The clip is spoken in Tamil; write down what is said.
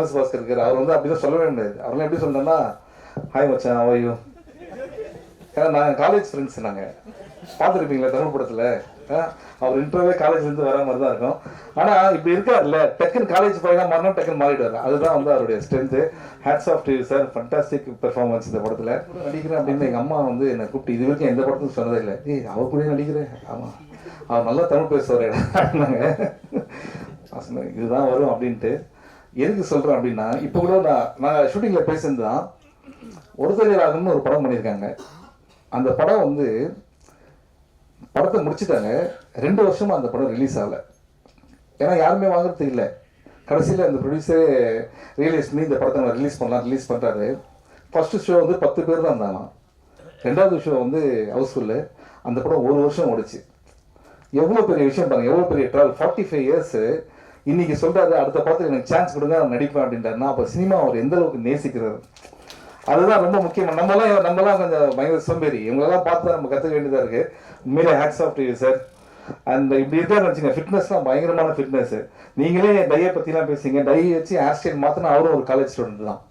எம்எஸ் பாஸ்கர் இருக்காரு, அவர் வந்து அப்படிதான் சொல்லவே முடியாது. அவரெல்லாம் எப்படி சொல்றேன்னா, ஹாய் மச்சான் ஓய்யோ, ஏன்னா நாங்கள் காலேஜ் ஃப்ரெண்ட்ஸ், நாங்கள் பார்த்துருப்பீங்களா தமிழ் படத்தில், அவர் இன்டர்வியூவே காலேஜ்லேருந்து வர மாதிரி தான் இருக்கும். ஆனால் இப்படி இருக்காருல்ல, டக்குன்னு காலேஜ் போயினா மறுநாள் டக்குன்னு மாறிடுவார். அதுதான் வந்து அவருடைய strength. Hats off to you sir, fantastic performance இந்த படத்தில். நடிக்கிறேன் அப்படின்னு எங்கள் அம்மா வந்து என்னை கூப்பிட்டு இது வரைக்கும் எந்த படத்துக்கும் சொன்னதே இல்லை. அவர் கூட நடிக்கிறேன், ஆமாம் அவர் நல்லா தமிழ் பேசுவார் அப்படின்னாங்க. இதுதான் வரும் அப்படின்ட்டு. எதுக்கு சொல்கிறேன் அப்படின்னா, இப்போ கூட நான் ஷூட்டிங்கில் பேசியிருந்து தான் ஒருத்தர் ராகம்னு ஒரு படம் பண்ணியிருக்காங்க. அந்த படம் வந்து படத்தை முடிச்சுட்டாங்க, 2 வருஷமாக அந்த படம் ரிலீஸ் ஆகலை. ஏன்னா யாருமே வாங்குறது இல்லை. கடைசியில் அந்த ப்ரொடியூசரே ரியலைஸ் பண்ணி இந்த படத்தை நான் ரிலீஸ் பண்ணுறாரு. ஃபஸ்ட்டு ஷோ வந்து 10 பேர் தான் இருந்தாங்க, 2வது ஷோ வந்து ஹவுஸ்ஃபுல்லு. அந்த படம் 1 வருஷம் ஓடிச்சு. எவ்வளோ பெரிய விஷயம் பாருங்கள், எவ்வளோ பெரிய ட்ராவல். 45 இயர்ஸு இன்றைக்கி சொல்கிறாரு அடுத்த படத்தில் எனக்கு சான்ஸ் கொடுங்க நான் நடிப்பேன் அப்படின்றாருன்னா, அப்போ சினிமா அவர் எந்த அளவுக்கு நேசிக்கிறாரு, அதுதான் ரொம்ப முக்கியம். நம்மலாம் கொஞ்சம் பயங்கர சோம்பேறி, இவங்களெல்லாம் பார்த்து தான் நம்ம கற்றுக்க வேண்டியதாக இருக்குது. உண்மையிலே hats off to you sir. அந்த இப்படி இருக்காருன்னு வச்சுங்க, ஃபிட்னஸ்லாம் பயங்கரமான ஃபிட்னஸ். நீங்களே டையை பற்றிலாம் பேசுங்க, டை வச்சு ஹேர் ஸ்டைல் மாற்றினா அவரும் ஒரு காலேஜ் ஸ்டூடெண்ட் தான்.